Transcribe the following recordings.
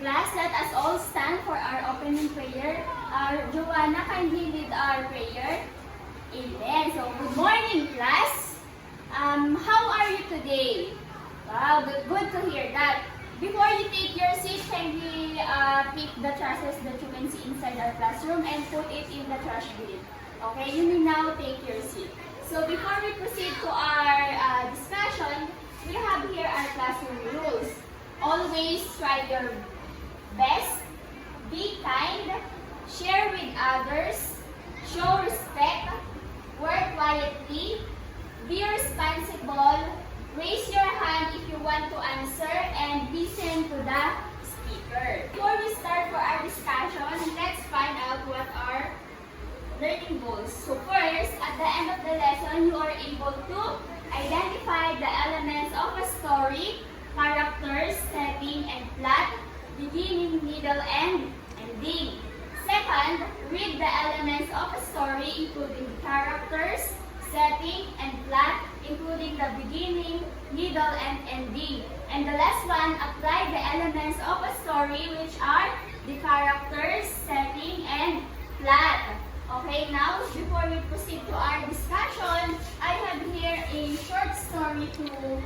Class, let us all stand for our opening prayer. Joanna, kindly lead our prayer. Amen. So, good morning, class. How are you today? Wow, good to hear that. Before you take your seat, kindly pick the trashes that you can see inside our classroom and put it in the trash bin. Okay, you may now take your seat. So, before we proceed to our discussion, we have here our classroom rules. Always try your best, be kind, share with others, show respect, work quietly, be responsible, raise your hand if you want to answer, and listen to the speaker. Before we start for our discussion, let's find out what are learning goals. So first, at the end of the lesson, you are able to identify the elements of a story, characters, setting, and plot, beginning, middle, and ending. Second, read the elements of a story including characters, setting, and plot, including the beginning, middle, and ending. And the last one, apply the elements of a story which are the characters, setting, and plot. Okay, now before we proceed to our discussion, I have here a short story to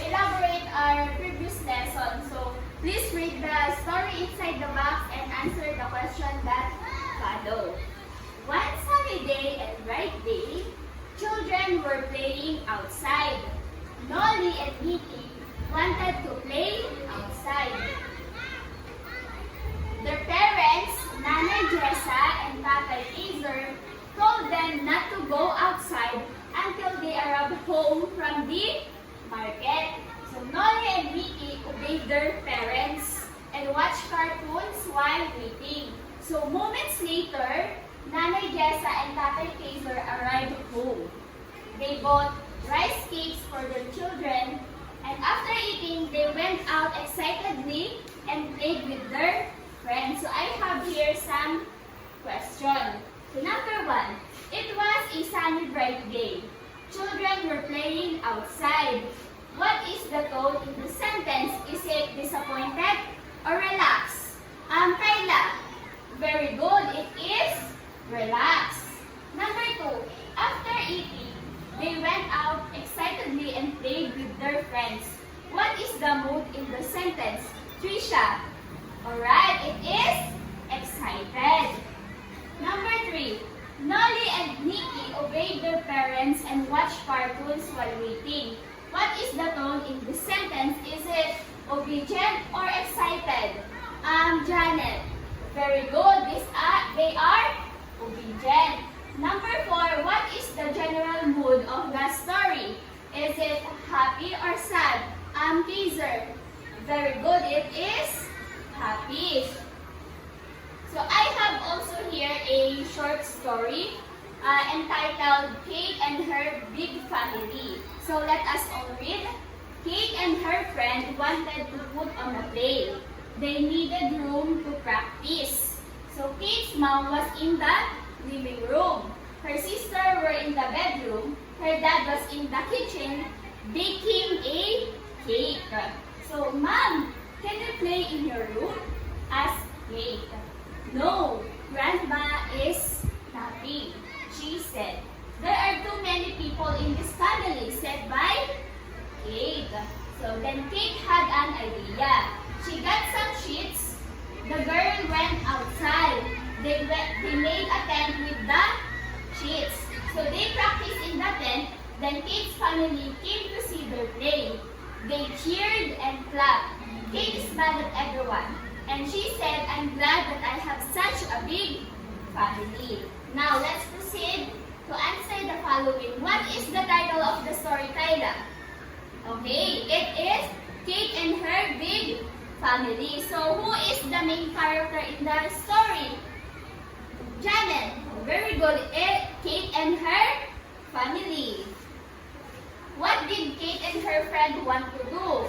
elaborate our previous lesson. So please read the story inside the box and answer the question that follow. One sunny day and bright day, children were playing outside. Nolly and Mickey wanted to play outside. Their parents, Nanay Jessa and Tatay Azer, told them not to go outside until they arrived home from the market. So Nolly and Mickey obeyed their parents and watched cartoons while waiting. So moments later, Nanay Jessa and Tatay Azer arrived home. They bought rice cakes for their children, and after eating, they went out excitedly and played with their friends. So I have here some questions. So number one, it was a sunny bright day. Children were playing outside. What is the tone in the sentence? Is it disappointed or relaxed? Kayla, very good. It is relaxed. Number two, after eating, they went out excitedly and played with their friends. What is the mood in the sentence? Trisha, alright, it is excited. Number three, Nolly and Mickey obeyed their parents and watched cartoons while waiting. What is the tone in the sentence? Is it obedient or excited? Janet, very good. They are obedient. Number four, what is the general mood of the story? Is it happy or sad? Kaiser, very good. It is happy. So I have also here a short story entitled Kate and Her Big Family. So let us all read. Kate and her friend wanted to put on a play. They needed room to practice. So Kate's mom was in the living room. Her sister were in the bedroom. Her dad was in the kitchen baking a cake. So, Mom, can you play in your room? Asked Kate. No, Grandma is napping, she said. There are too many people in this family, said by Kate. So then Kate had an idea. She got some sheets. The girl went outside. They made a tent with the sheets. So they practiced in the tent. Then Kate's family came to see their play. They cheered and clapped. Kate smiled at everyone. And she said, I'm glad that I have such a big family. Now, let's proceed to answer the following. What is the title of the story, Kyla? Okay, it is Kate and Her Big Family. So, who is the main character in the story? Janet. Very good. Kate and her family. What did Kate and her friend want to do?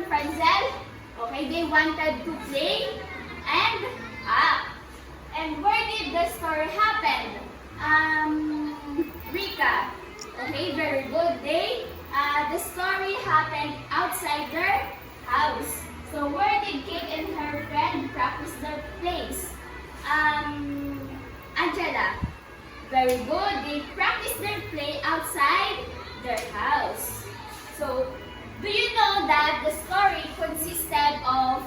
Franzel? Okay, they wanted to play and act. And where did the story happen? Rika. Okay, very good. The story happened outside their house. So where did Kate and her friend practice their plays? Angela. Very good. They practice their play outside their house. So, do you know that the story consisted of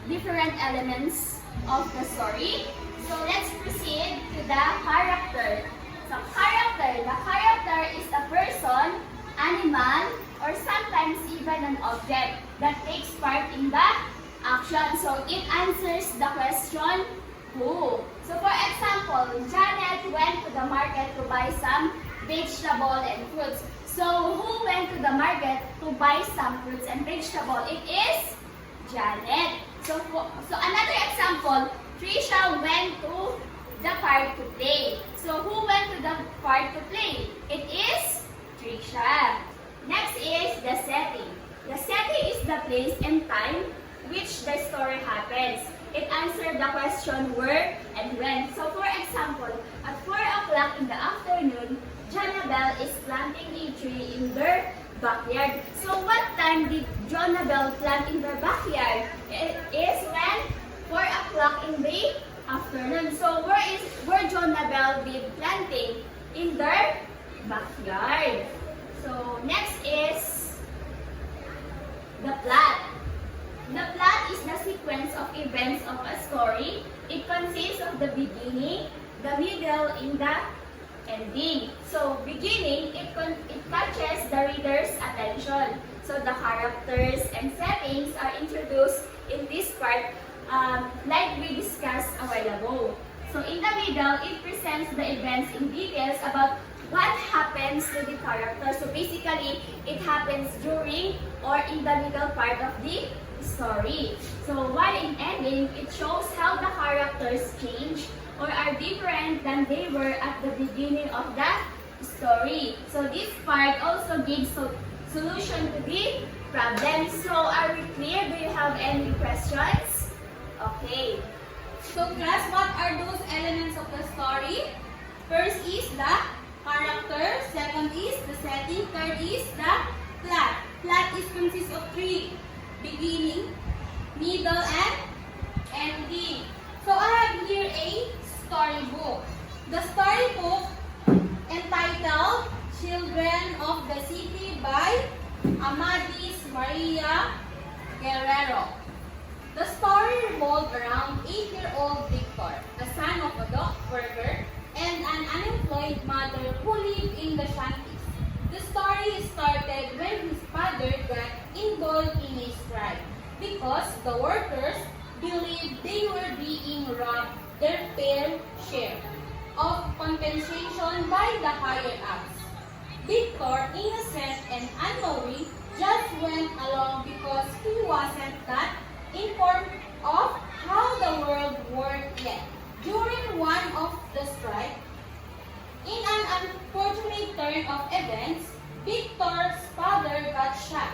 different elements of the story? So, let's proceed to the character. So, the character is a person, animal, or sometimes even an object that takes part in the action. So, it answers the question, who? So, for example, Janet went to the market to buy some vegetable and fruits. So, who went to the market to buy some fruits and vegetable? It is Janet. So another example, Trisha went to the park to play. So, who went to the park to play? It is Trisha. Next is the setting. The setting is the place and time which the story happens. It answered the question where and when. So, for example, at 4 o'clock in the afternoon, Jonabel is planting a tree in their backyard. So, what time did Jonabel plant in their backyard? It is when 4 o'clock in the afternoon. So, where Jonabel did planting? In their backyard. So, next is the plot. The plot is the sequence of events of a story. It consists of the beginning, the middle, and the ending. So, beginning, it catches the reader's attention. So, the characters and settings are introduced in this part like we discussed a while ago. So, in the middle, it presents the events in details about what happens to the character. So, basically, it happens during or in the middle part of the story. So, while in ending, it shows how the characters change or are different than they were at the beginning of the story. So, this part also gives solution to the problem. So, are we clear? Do you have any questions? Okay. So class, what are those elements of the story? First is the character, second is the setting, third is the plot. Plot consists of 3. Beginning, middle, and ending. So I have here a storybook. The storybook entitled Children of the City by Amadis Maria Guerrero. The story revolved around 8-year-old Victor, the son of a dock worker and an unemployed mother who lived in the shanties. The story started when his father got involved in a strike because the workers believed they were being robbed their fair share of compensation by the higher-ups. Victor, innocent and unknowing, just went along because he wasn't that informed of how the world worked yet. During one of the strike, in an unfortunate turn of events, Victor's father got shot,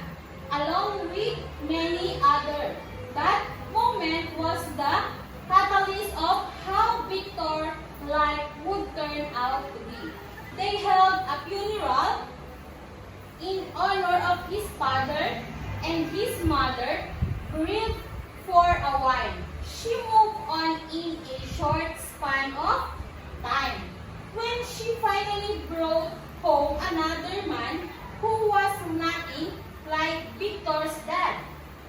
along with many others. That moment was the catalyst of how Victor's life would turn out to be. They held a funeral in honor of his father, and his mother grieved for a while. She moved on in a short span of time. When she finally brought home another man who was nothing like Victor's dad,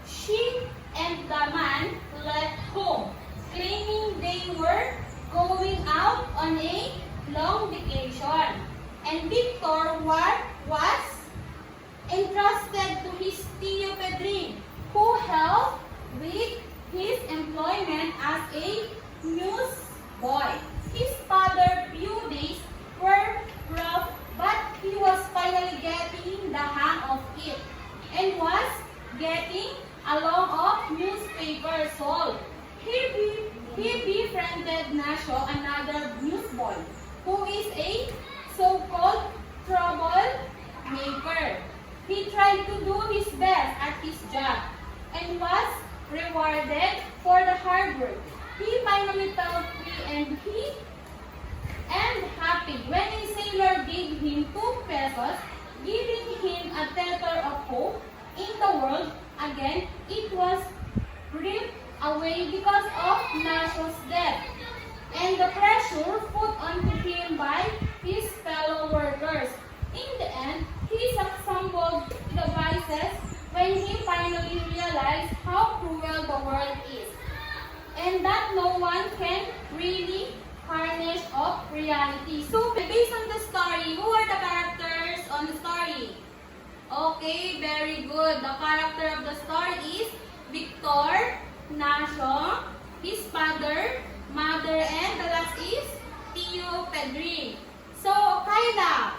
she and the man left home, claiming they were going out on a long vacation. And Victor was entrusted to his Tio Pedrin, who helped with his employment as a newsboy. His father few days were rough, but he was finally getting the hang of it and was getting a lot of newspapers sold. He befriended Nasho, another newsboy, who is a so-called troublemaker. He tried to do his best at his job and was rewarded for the hard work. He finally felt free and happy when a sailor gave him 2 pesos, giving him a tether of hope in the world. Again, it was away because of Nasho's death and the pressure put onto him by his fellow workers. In the end, he succumbed to the vices when he finally realized how cruel the world is and that no one can really harness of reality. So, based on the story, who are the characters on the story? Okay, very good. The character of the story is Victor, Nasho, his father, mother, and the last is Tio Pedrin. So, Kyla,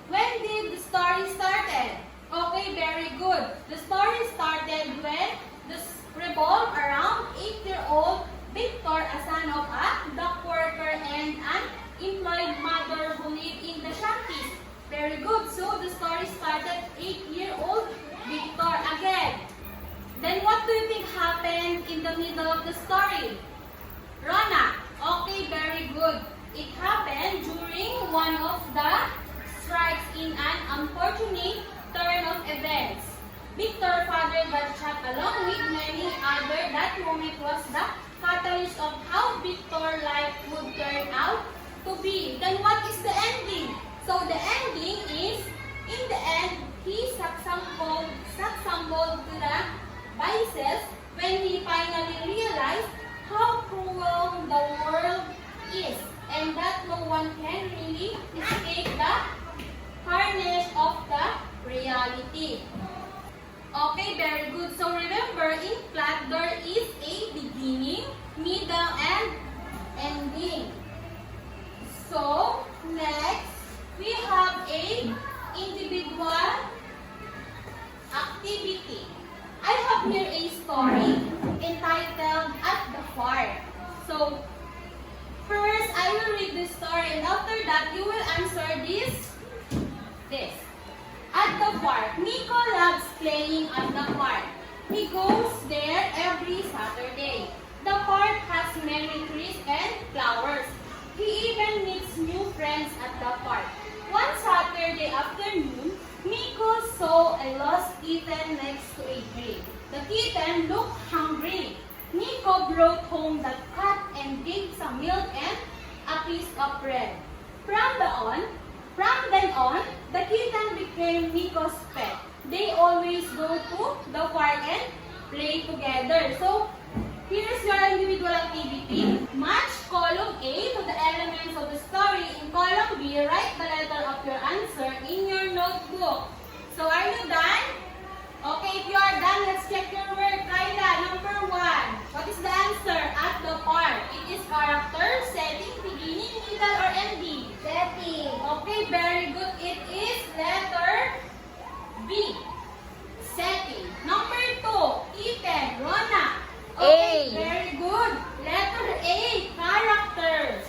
when did the story started? Okay, very good. The story started when the revolved around 8-year-old Victor, a son of a dock worker and an employed mother who lived in the shanties. Very good. So the story started 8-year-old Victor again. Then what do you think happened in the middle of the story? Rona. Okay, very good. It happened during one of the strikes in an unfortunate turn of events. Victor's father got shot along with many others. That moment was the catalyst of how Victor's life would turn out to be. Then what is the ending? So the ending is, in the end, he succumbed to the vices when he finally realized how cruel the world is and that no one can really escape the harness of the reality. Okay, very good. So remember, in plot, there is a beginning, middle, and ending. So, next, we have a individual activity. I have here a story entitled At the Park. So, first, I will read the story and after that, you will answer this. At the park. Nico loves playing at the park. He goes there every Saturday. The park has many trees and flowers. He even meets new friends at the park. One Saturday afternoon, Nico saw a lost kitten next to a tree. The kitten looked hungry. Nico brought home the cat and gave some milk and a piece of bread. From then on, the kitten became Nico's pet. They always go to the park and play together. So, here's your individual activity. Match column A to the elements of the story. In column B, write the letter of your answer in your notebook. So, are you done? Okay, if you are done, let's check your work. Kyla, number 1. What is the answer? At the park. It is character, setting, beginning, middle, or ending? Setting. Okay, very good. It is letter B. Setting. Number 2. Ethan. Rona. Okay, A. very good. Letter A. Character.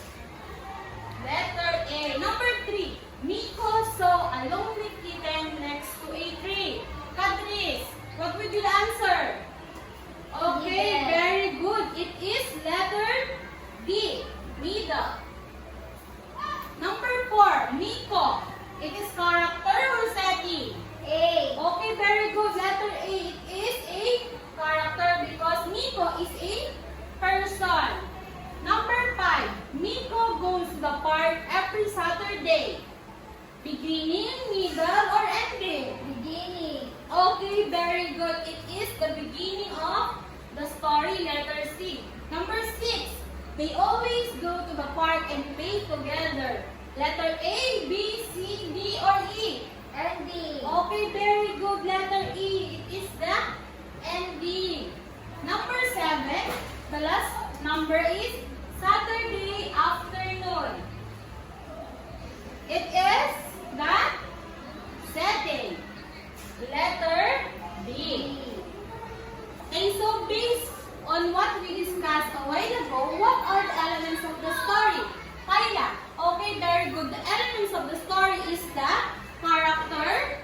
Letter A. Number 3. Nico saw a lonely kitten next to a tree. Kadris, what would you answer? Okay, Middle. very good. It is letter D. Middle. Number 4. Nico. It is character or setting? A. Okay, very good. Letter A. It is a character because Nico is a person. Number 5. Nico goes to the park every Saturday. Beginning, middle, or ending? Beginning. Okay, very good. It is the beginning of the story, letter C. Number 6. They always go to the park and play together. Letter A, B, C, D, or E? Ending. Okay, very good. Letter E. It is the ending. Number 7. The last number is Saturday afternoon. It is the setting. Letter B. Okay, so based on what we discussed a while ago, what are the elements of the story? Kyla, okay, very good. The elements of the story is the character,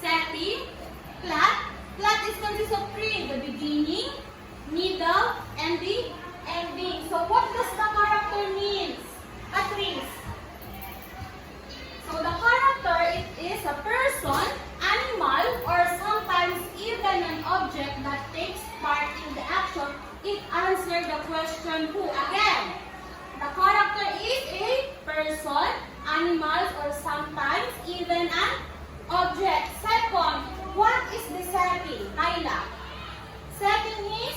setting, plot. Plot is consists of 3, the beginning, middle, and the ending. So what does the character means? Patrice. So the question who. Again, the character is a person, animals, or sometimes even an object. Second, what is the setting? Kyla. Setting is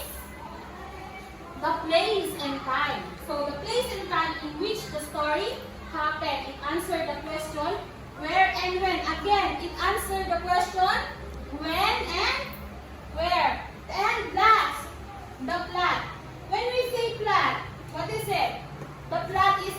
the place and time. So the place and time in which the story happened. It answered the question where and when. Again, it answered the question when and where. And last, the plot. When we say plot, what is it? The plot is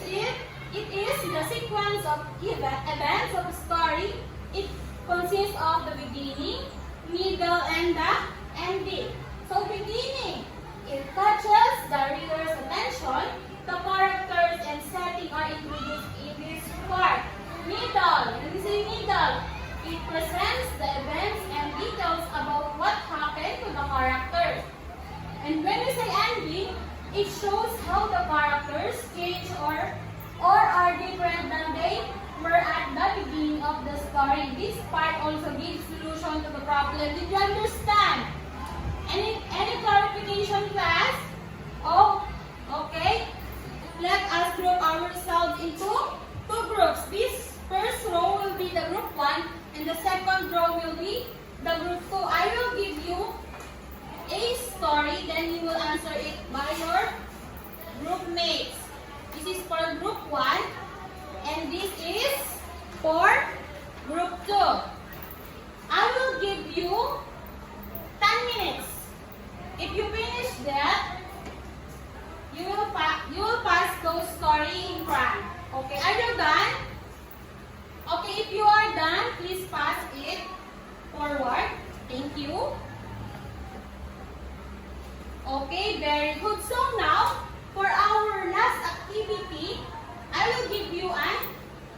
it is the sequence of events of a story. It consists of the beginning, middle, and the ending. So beginning, it catches the reader's attention. The characters and setting are introduced in this part. Middle, when we say middle, it presents the events and details about what happened to the characters. And when we say ending, it shows how the characters change or are different than they were at the beginning of the story. This part also gives solution to the problem. Did you understand? Any clarification, class? Oh, okay. Let us group ourselves into two groups. This first row will be the group 1 and the second row will be the group 2. I will give you a story, then you will answer it by your group mates. This is for group 1 and this is for group 2. I will give you 10 minutes. If you finish that, you will pass those story in front. Okay, are you done? Okay, if you are done, please pass it forward. Thank you. Okay, very good. So now, for our last activity, I will give you an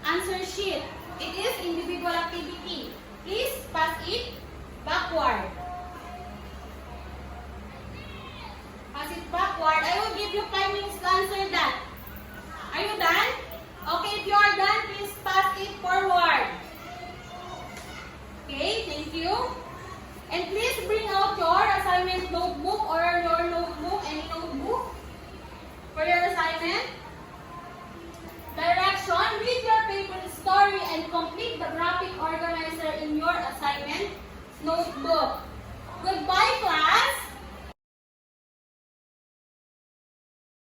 answer sheet. It is individual activity. Please pass it backward. Pass it backward. I will give you 5 minutes to answer that. Are you done? Okay, if you are done, please pass it forward. Okay, thank you. And please bring out your assignment notebook or your notebook, any notebook for your assignment. Direction, read your favorite story and complete the graphic organizer in your assignment notebook. Goodbye, class.